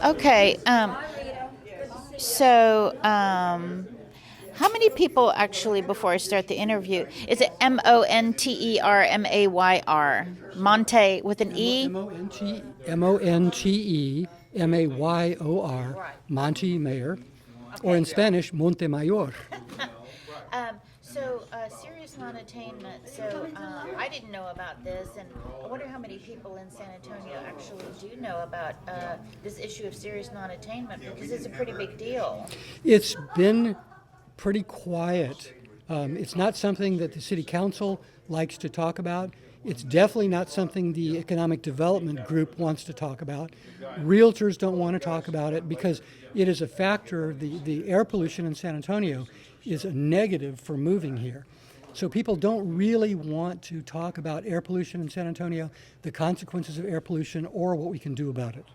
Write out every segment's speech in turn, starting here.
Okay. How many people actually, before I start the interview, is it Montermayr? Monte with an E? Montemayr, Right. Monte Mayor, or Okay. in Spanish, Montemayor. Serious non-attainment. I didn't know about this, and I wonder how many people in San Antonio actually do know about this issue of serious non-attainment, because it's a pretty big deal. It's been pretty quiet. It's not something that the city council likes to talk about. It's definitely not something the economic development group wants to talk about. Realtors don't want to talk about it because it is a factor. The air pollution in San Antonio is a negative for moving here. So people don't really want to talk about air pollution in San Antonio, the consequences of air pollution, or what we can do about it.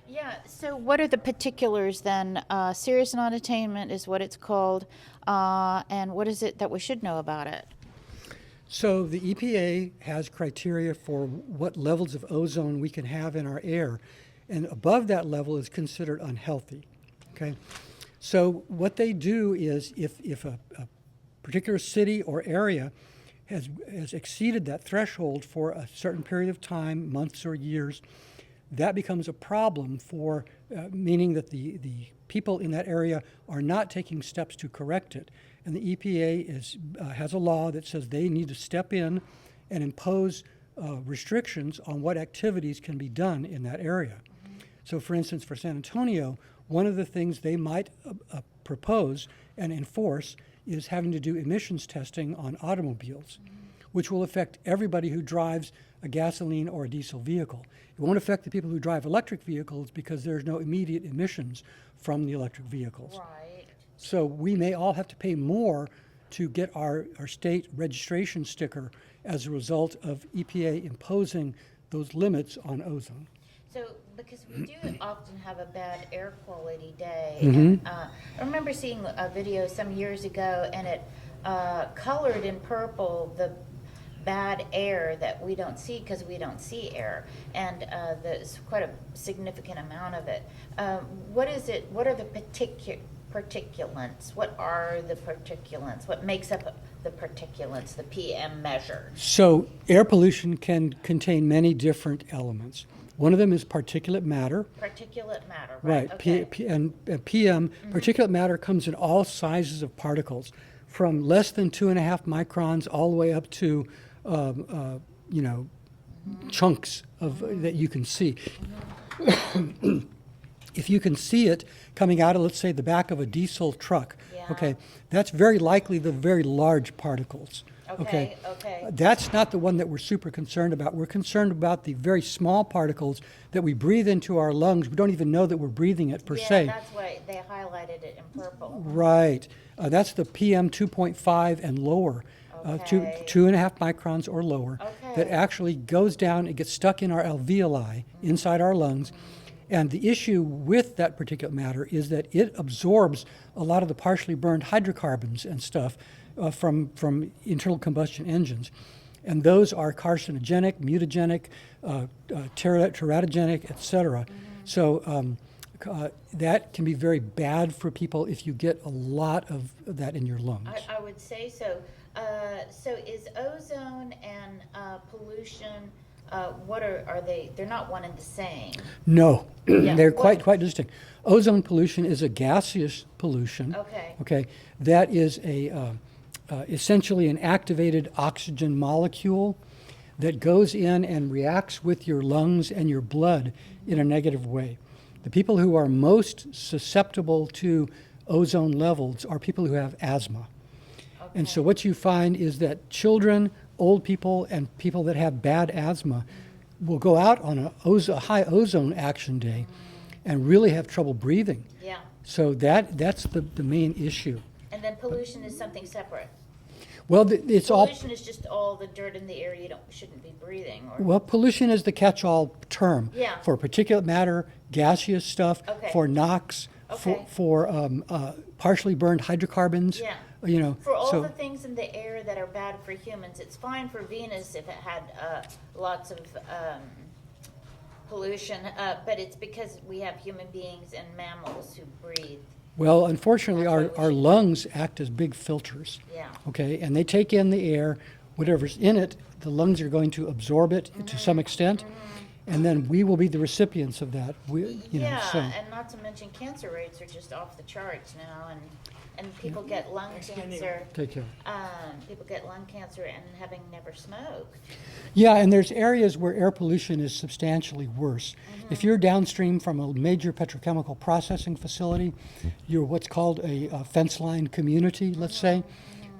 Yeah, so what are the particulars then? Serious non-attainment is what it's called, and what is it that we should know about it? So the EPA has criteria for what levels of ozone we can have in our air, and above that level is considered unhealthy. Okay, so what they do is if a particular city or area has exceeded that threshold for a certain period of time, months or years, that becomes a problem for meaning that the people in that area are not taking steps to correct it. And the EPA has a law that says they need to step in and impose restrictions on what activities can be done in that area. So for instance, for San Antonio, one of the things they might propose and enforce is having to do emissions testing on automobiles, which will affect everybody who drives a gasoline or a diesel vehicle. It won't affect the people who drive electric vehicles because there's no immediate emissions from the electric vehicles. Right. So we may all have to pay more to get our state registration sticker as a result of EPA imposing those limits on ozone. So, because we do often have a bad air quality day, Mm-hmm. and I remember seeing a video some years ago, and it colored in purple the bad air that we don't see because we don't see air, and there's quite a significant amount of it. What is it? What are the particulates? What are the particulates? What makes up the particulates, the PM measure? So air pollution can contain many different elements. One of them is particulate matter. Particulate matter, Right. Okay. PM, particulate matter comes in all sizes of particles, from less than 2.5 microns all the way up to, chunks of that you can see. If you can see it coming out of, let's say, the back of a diesel truck, Yeah. okay, that's very likely the very large particles. Okay. That's not the one that we're super concerned about. We're concerned about the very small particles that we breathe into our lungs. We don't even know that we're breathing it per se. Yeah, that's why they highlighted it in purple. Right. That's the PM 2.5 and lower, Okay. 2.5 microns or lower, Okay. that actually goes down and gets stuck in our alveoli, inside our lungs. And the issue with that particulate matter is that it absorbs a lot of the partially burned hydrocarbons and stuff from internal combustion engines. And those are carcinogenic, mutagenic, teratogenic, et cetera. So that can be very bad for people if you get a lot of that in your lungs. I would say so. So is ozone and pollution, what are they? They're not one and the same. No, Yeah. they're What- quite distinct. Ozone pollution is a gaseous pollution. Okay. Okay, that is essentially an activated oxygen molecule that goes in and reacts with your lungs and your blood in a negative way. The people who are most susceptible to ozone levels are people who have asthma. And so what you find is that children, old people, and people that have bad asthma will go out on a high ozone action day and really have trouble breathing. Yeah. So that's the main issue. And then pollution is something separate. Well, it's all, Pollution is just all the dirt in the air you shouldn't be breathing. Or well, pollution is the catch-all term. Yeah. For particulate matter, gaseous stuff, Okay. for NOx, Okay. for partially burned hydrocarbons. Yeah. For all so the things in the air that are bad for humans, it's fine for Venus if it had lots of pollution, but it's because we have human beings and mammals who breathe. Well, unfortunately, That's why we our should- lungs act as big filters. Yeah. Okay, and they take in the air, whatever's in it, the lungs are going to absorb it to some extent, and then we will be the recipients of that. Yeah, So and not to mention cancer rates are just off the charts now, and people get lung cancer. take care. People get lung cancer and having never smoked. Yeah, and there's areas where air pollution is substantially worse. If you're downstream from a major petrochemical processing facility, you're what's called a fence line community, let's say,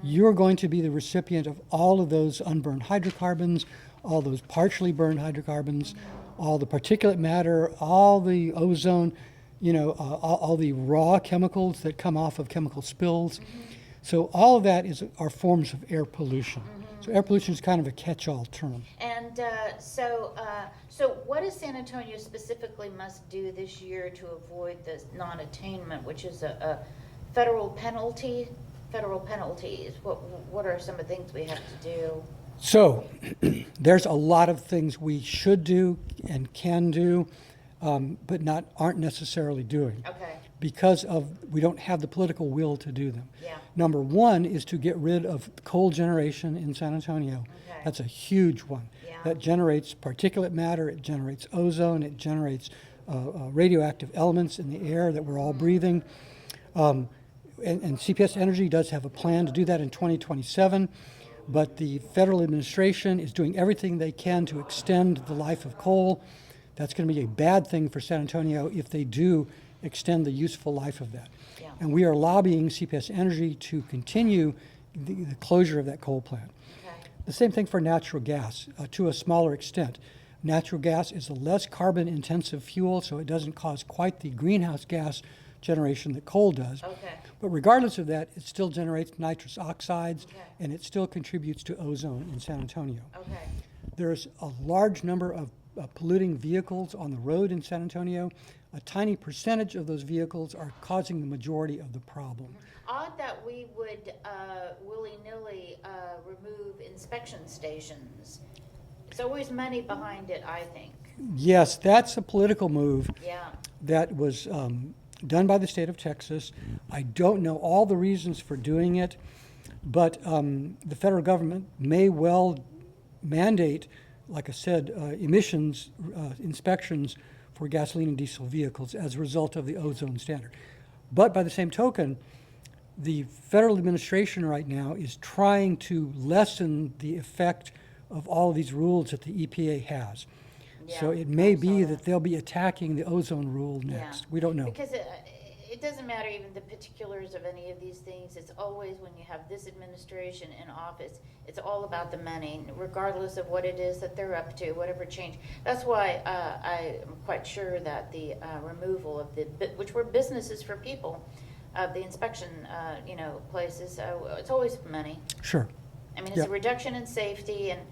you're going to be the recipient of all of those unburned hydrocarbons, all those partially burned hydrocarbons, all the particulate matter, all the ozone, all the raw chemicals that come off of chemical spills. So all of that are forms of air pollution. So air pollution is kind of a catch-all term. And so what does San Antonio specifically must do this year to avoid this non-attainment, which is a federal penalty? Federal penalties. What are some of the things we have to do? So there's a lot of things we should do and can do, but aren't necessarily doing. Okay. Because we don't have the political will to do them. Yeah. Number one is to get rid of coal generation in San Antonio. Okay. That's a huge one. Yeah. That generates particulate matter, it generates ozone, it generates radioactive elements in the air that we're all breathing. And CPS Energy does have a plan to do that in 2027, but the federal administration is doing everything they can to extend the life of coal. That's going to be a bad thing for San Antonio if they do extend the useful life of that. Yeah. And we are lobbying CPS Energy to continue the closure of that coal plant. Okay. The same thing for natural gas, to a smaller extent. Natural gas is a less carbon-intensive fuel, so it doesn't cause quite the greenhouse gas generation that coal does. Okay. But regardless of that, it still generates nitrous oxides, Okay. and it still contributes to ozone in San Antonio. Okay. There's a large number of polluting vehicles on the road in San Antonio. A tiny percentage of those vehicles are causing the majority of the problem. Odd that we would willy-nilly remove inspection stations. There's always money behind it, I think. Yes, that's a political move Yeah. that was done by the state of Texas. I don't know all the reasons for doing it, but the federal government may well mandate, like I said, emissions inspections for gasoline and diesel vehicles as a result of the ozone standard. But by the same token, the federal administration right now is trying to lessen the effect of all of these rules that the EPA has. So Yeah, it may I be saw that they'll be attacking the ozone rule next. Yeah. We don't know. Because it doesn't matter even the particulars of any of these things. It's always when you have this administration in office, it's all about the money, regardless of what it is that they're up to, whatever change. That's why I am quite sure that the removal of which were businesses for people, of the inspection, places, it's always money. Sure. I mean, it's Yeah. a reduction in safety and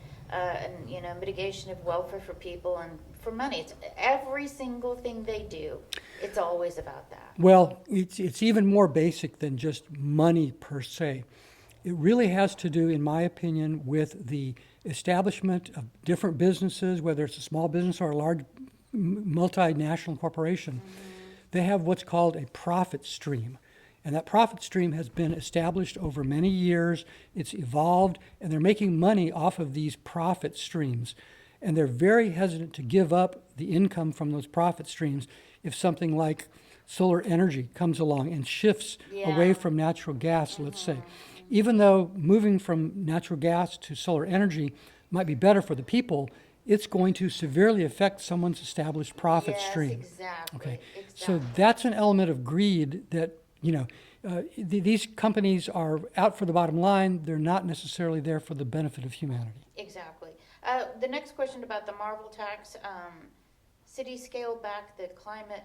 mitigation of welfare for people and for money. It's every single thing they do. It's always about that. Well, it's even more basic than just money per se. It really has to do, in my opinion, with the establishment of different businesses, whether it's a small business or a large multinational corporation. They have what's called a profit stream. And that profit stream has been established over many years. It's evolved, and they're making money off of these profit streams. And they're very hesitant to give up the income from those profit streams if something like solar energy comes along and shifts away Yeah. from natural gas, let's say. Even though moving from natural gas to solar energy might be better for the people, it's going to severely affect someone's established profit Yes, stream. exactly. Okay, Exactly. so that's an element of greed that, these companies are out for the bottom line. They're not necessarily there for the benefit of humanity. Exactly. The next question about the Marvel tax, city scale back the climate.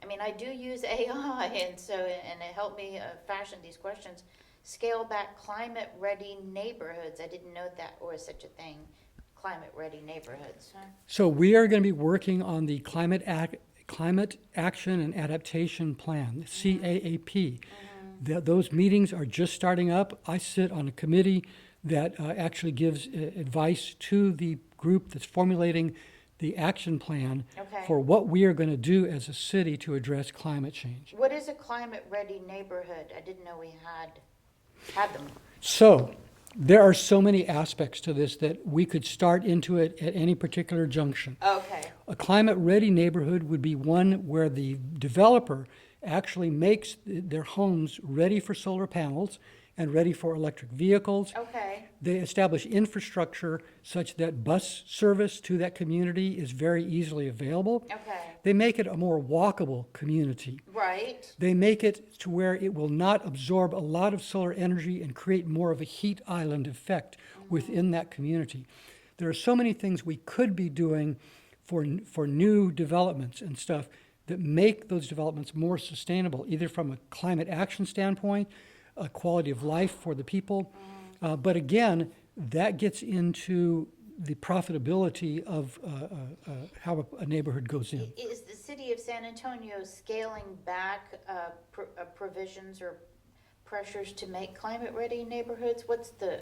I mean, I do use AI, and it helped me fashion these questions. Scale back climate-ready neighborhoods. I didn't know that was such a thing. Climate-ready neighborhoods. Huh? So we are going to be working on the Climate Action and Adaptation Plan, CAAP. Those meetings are just starting up. I sit on a committee that actually gives advice to the group that's formulating the action plan Okay. for what we are going to do as a city to address climate change. What is a climate-ready neighborhood? I didn't know we had them. So there are so many aspects to this that we could start into it at any particular junction. Okay. A climate-ready neighborhood would be one where the developer actually makes their homes ready for solar panels and ready for electric vehicles. Okay. They establish infrastructure such that bus service to that community is very easily available. Okay. They make it a more walkable community. Right. They make it to where it will not absorb a lot of solar energy and create more of a heat island effect within that community. There are so many things we could be doing for new developments and stuff that make those developments more sustainable, either from a climate action standpoint, a quality of life for the people. But again, that gets into the profitability of how a neighborhood goes in. Is the city of San Antonio scaling back provisions or pressures to make climate-ready neighborhoods? What's the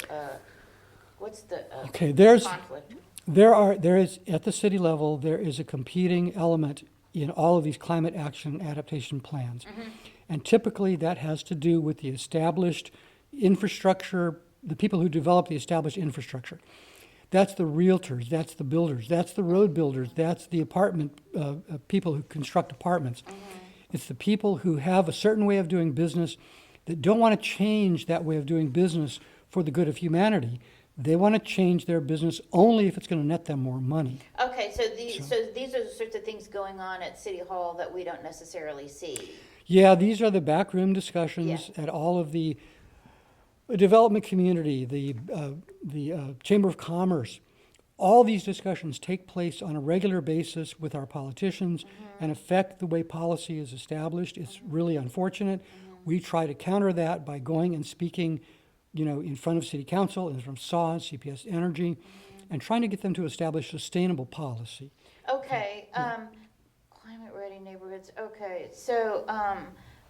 Okay, there's conflict? there is at the city level there is a competing element in all of these climate action adaptation plans, and typically that has to do with the established infrastructure, the people who develop the established infrastructure. That's the realtors, that's the builders, that's the road builders, that's the apartment people who construct apartments. It's the people who have a certain way of doing business that don't want to change that way of doing business for the good of humanity. They want to change their business only if it's going to net them more money. Okay, so these are the sorts of things going on at City Hall that we don't necessarily see. Yeah, these are the backroom discussions at all of the development community, the Chamber of Commerce. All these discussions take place on a regular basis with our politicians and affect the way policy is established. It's really unfortunate. We try to counter that by going and speaking, in front of City Council and from SAW, CPS Energy, and trying to get them to establish sustainable policy. Okay, climate-ready neighborhoods, okay, so,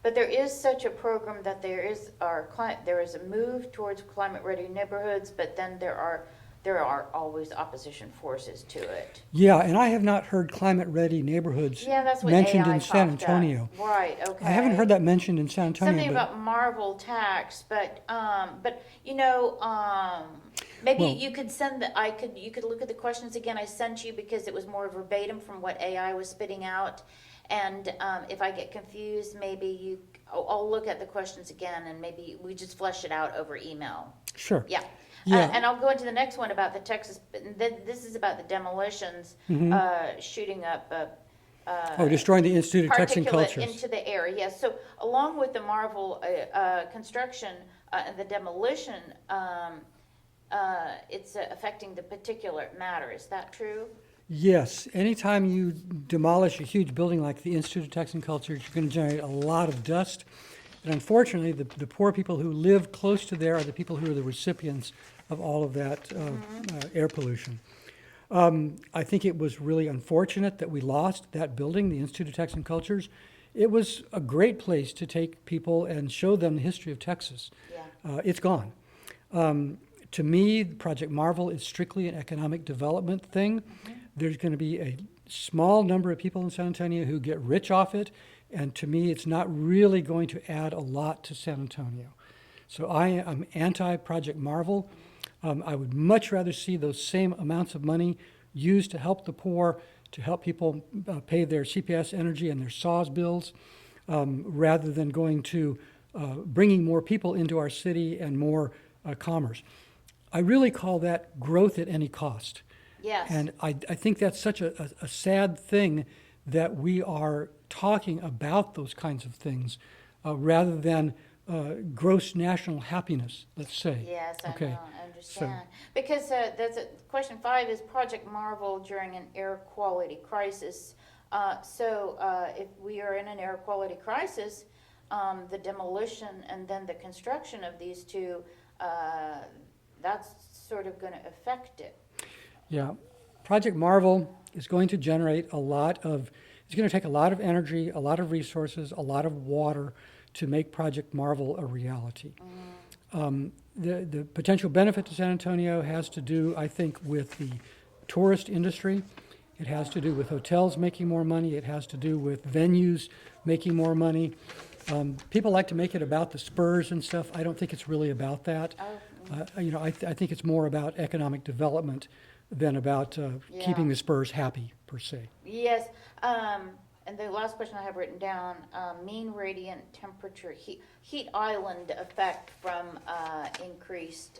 but there is such a program that there is a move towards climate-ready neighborhoods, but then there are always opposition forces to it. Yeah, and I have not heard climate-ready neighborhoods That's what mentioned AI in San popped up. Antonio. Right, okay. I haven't heard that mentioned in San Antonio. Something but about Marvel tax, but maybe Well- you could you could look at the questions again I sent you because it was more verbatim from what AI was spitting out. And if I get confused, maybe I'll look at the questions again and maybe we just flesh it out over email. Sure. Yeah. Yeah. And I'll go into the next one about the Texas, this is about the demolitions, shooting up Destroying the Institute of Texan particulate Cultures. into the air, yes. So along with the Marvel construction and the demolition, it's affecting the particulate matter. Is that true? Yes. Anytime you demolish a huge building like the Institute of Texan Cultures, you're going to generate a lot of dust. And unfortunately, the poor people who live close to there are the people who are the recipients of all of that air pollution. I think it was really unfortunate that we lost that building, the Institute of Texan Cultures. It was a great place to take people and show them the history of Texas. Yeah. It's gone. To me, Project Marvel is strictly an economic development thing. There's going to be a small number of people in San Antonio who get rich off it, and to me, it's not really going to add a lot to San Antonio. So I am anti-Project Marvel. I would much rather see those same amounts of money used to help the poor, to help people pay their CPS Energy and their SAWS bills, rather than going to bringing more people into our city and more commerce. I really call that growth at any cost. Yes. And I think that's such a sad thing that we are talking about those kinds of things rather than gross national happiness, let's say. Yes, I Okay. know, I understand. Because question 5 is Project Marvel during an air quality crisis. If we are in an air quality crisis, the demolition and then the construction of these two, that's sort of going to affect it. Yeah. Project Marvel is going to generate it's going to take a lot of energy, a lot of resources, a lot of water to make Project Marvel a reality. The potential benefit to San Antonio has to do, I think, with the tourist industry It has to do with hotels making more money. It has to do with venues making more money. People like to make it about the Spurs and stuff. I don't think it's really about that. I think it's more about economic development than about keeping the Spurs happy, per se. Yes, and the last question I have written down, mean radiant temperature, heat island effect from increased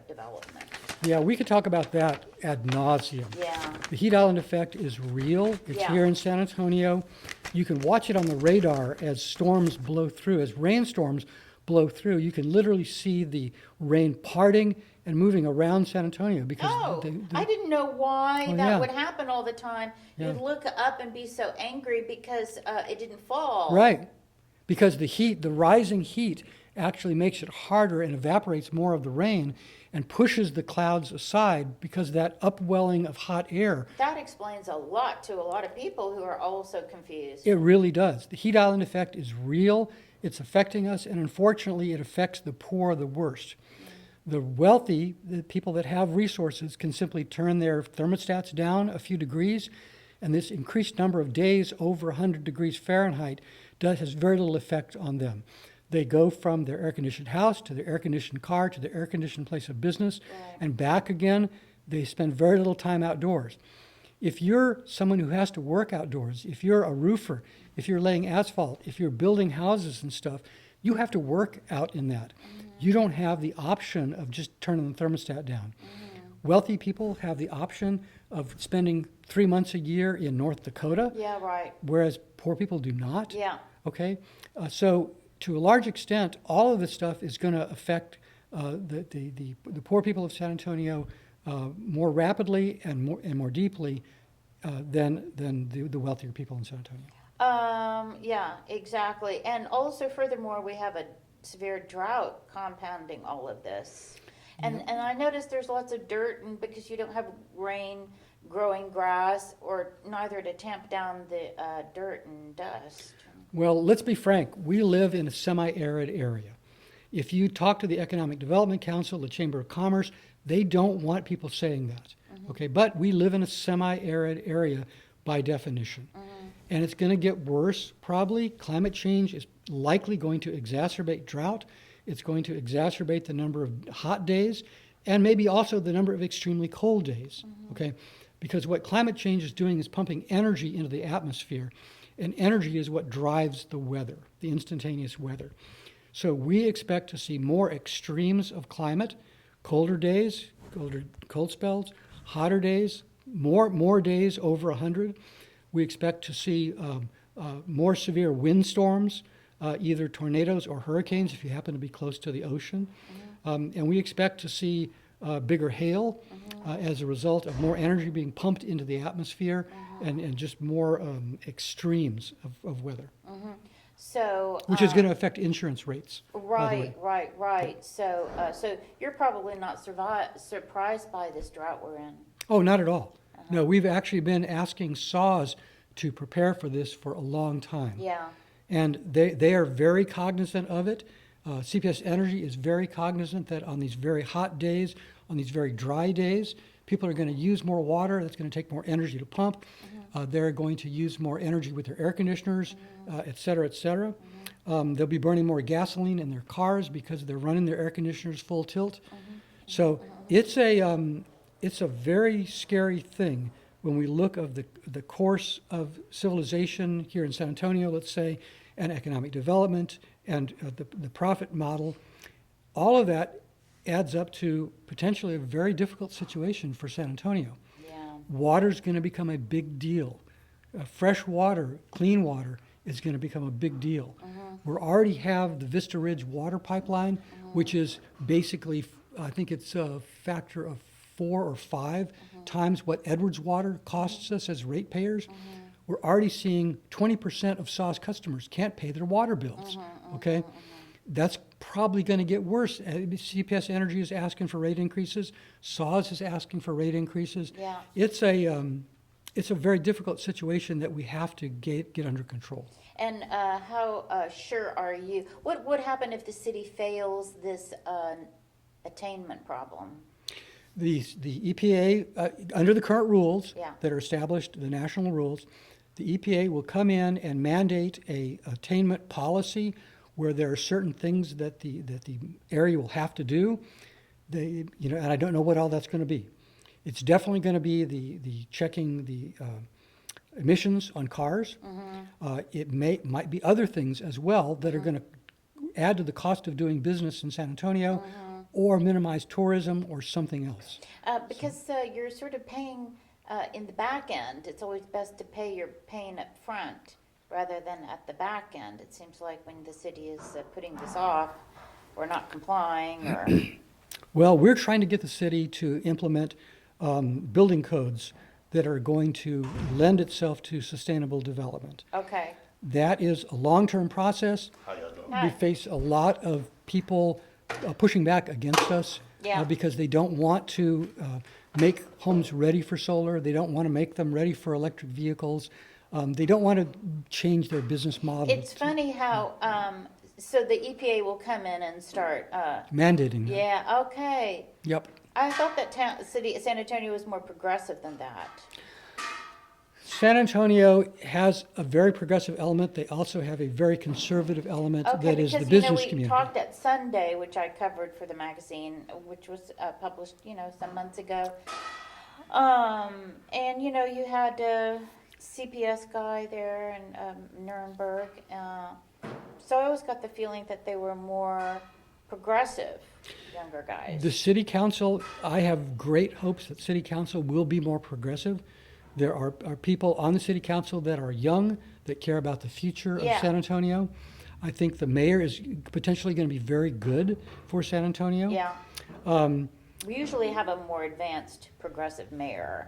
development. Yeah, we could talk about that ad nauseum. Yeah, The heat island effect is real. It's Yeah. here in San Antonio. You can watch it on the radar as storms blow through, as rainstorms blow through. You can literally see the rain parting and moving around San Antonio because I didn't know why Oh, that yeah. would happen all the time. Yeah. You'd look up and be so angry because it didn't fall. right, because the rising heat actually makes it harder and evaporates more of the rain and pushes the clouds aside because that upwelling of hot air. That explains a lot to a lot of people who are also confused. It really does. The heat island effect is real. It's affecting us, and unfortunately, it affects the poor the worst. The wealthy, the people that have resources, can simply turn their thermostats down a few degrees, and this increased number of days over 100 degrees Fahrenheit has very little effect on them. They go from their air-conditioned house to their air-conditioned car to their air-conditioned place of business and back again. They spend very little time outdoors. If you're someone who has to work outdoors, if you're a roofer, if you're laying asphalt, if you're building houses and stuff, you have to work out in that. You don't have the option of just turning the thermostat down. Wealthy people have the option of spending 3 months a year in North Dakota, Yeah, right. whereas poor people do not. Yeah. Okay, so to a large extent, all of this stuff is going to affect the poor people of San Antonio more rapidly and more deeply than the wealthier people in San Antonio. Yeah, exactly. And also, furthermore, we have a severe drought compounding all of this. And I noticed there's lots of dirt, and because you don't have rain growing grass or neither to tamp down the dirt and dust. Well, let's be frank. We live in a semi-arid area. If you talk to the Economic Development Council, the Chamber of Commerce, they don't want people saying that. Okay, but we live in a semi-arid area by definition. And it's going to get worse, probably. Climate change is likely going to exacerbate drought. It's going to exacerbate the number of hot days and maybe also the number of extremely cold days. Okay, because what climate change is doing is pumping energy into the atmosphere, and energy is what drives the weather, the instantaneous weather. So we expect to see more extremes of climate, colder days, cold spells, hotter days, more days over 100. We expect to see more severe windstorms, either tornadoes or hurricanes if you happen to be close to the ocean. And we expect to see bigger hail as a result of more energy being pumped into the atmosphere and just more extremes of weather. So, Which is going to affect insurance rates. by the way. right. So you're probably not surprised by this drought we're in. Oh, not at all. No, we've actually been asking SAWS to prepare for this for a long time. Yeah. And they are very cognizant of it. CPS Energy is very cognizant that on these very hot days, on these very dry days, people are going to use more water. That's going to take more energy to pump. They're going to use more energy with their air conditioners, et cetera, et cetera. They'll be burning more gasoline in their cars because they're running their air conditioners full tilt. So it's a very scary thing when we look of the course of civilization here in San Antonio, let's say, and economic development and the profit model. All of that adds up to potentially a very difficult situation for San Antonio. Yeah. Water's going to become a big deal. Fresh water, clean water, is going to become a big deal. We already have the Vista Ridge water pipeline, which is basically, I think it's a factor of 4 or 5 times what Edwards Water costs us as ratepayers. We're already seeing 20% of SAWS customers can't pay their water bills. Okay, that's probably going to get worse. CPS Energy is asking for rate increases. SAWS is asking for rate increases. Yeah. It's a very difficult situation that we have to get under control. And how sure are you? What would happen if the city fails this attainment problem? The EPA, under the current rules Yeah. that are established, the national rules, the EPA will come in and mandate a attainment policy where there are certain things that the area will have to do. And I don't know what all that's going to be. It's definitely going to be the checking the emissions on cars. It might be other things as well that are going to add to the cost of doing business in San Antonio, or minimize tourism or something else. Because you're sort of paying in the back end. It's always best to pay your paying up front rather than at the back end. It seems like when the city is putting this off or not complying or... Well, we're trying to get the city to implement building codes that are going to lend itself to sustainable development. Okay. That is a long-term process. Hi. We face a lot of people pushing back against us Yeah. because they don't want to make homes ready for solar. They don't want to make them ready for electric vehicles. They don't want to change their business model. It's funny how, so the EPA will come in and start, Mandating that. yeah, okay. Yep. I thought that San Antonio was more progressive than that. San Antonio has a very progressive element. They also have a very conservative element Okay, that is the because, business we community. talked at Sunday, which I covered for the magazine, which was published, some months ago. And, you had a CPS guy there in Nuremberg. So I always got the feeling that they were more progressive, younger guys. The city council, I have great hopes that city council will be more progressive. There are people on the city council that are young, that care about the future Yeah. of San Antonio. I think the mayor is potentially going to be very good for San Antonio. Yeah. We usually have a more advanced progressive mayor.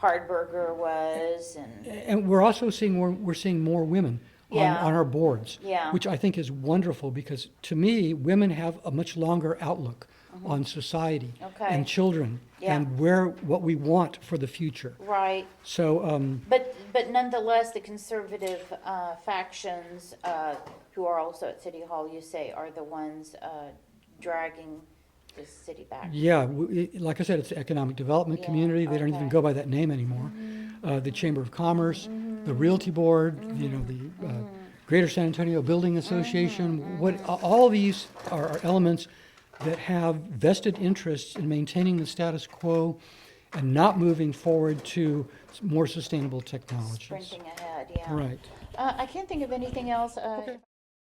Hardberger was, And we're also seeing more women Yeah. on our boards, Yeah. which I think is wonderful because to me, women have a much longer outlook on society Okay. and children Yeah. and what we want for the future. right. So, But nonetheless, the conservative factions who are also at City Hall, you say, are the ones dragging the city back. yeah, like I said, it's the economic development Yeah, community. They don't even okay. go by that name anymore. The Chamber of Commerce, the Realty Board, the Greater San Antonio Building Association. All these are elements that have vested interests in maintaining the status quo and not moving forward to more sustainable technologies. Sprinting ahead, yeah. Right. I can't think of anything else. Okay.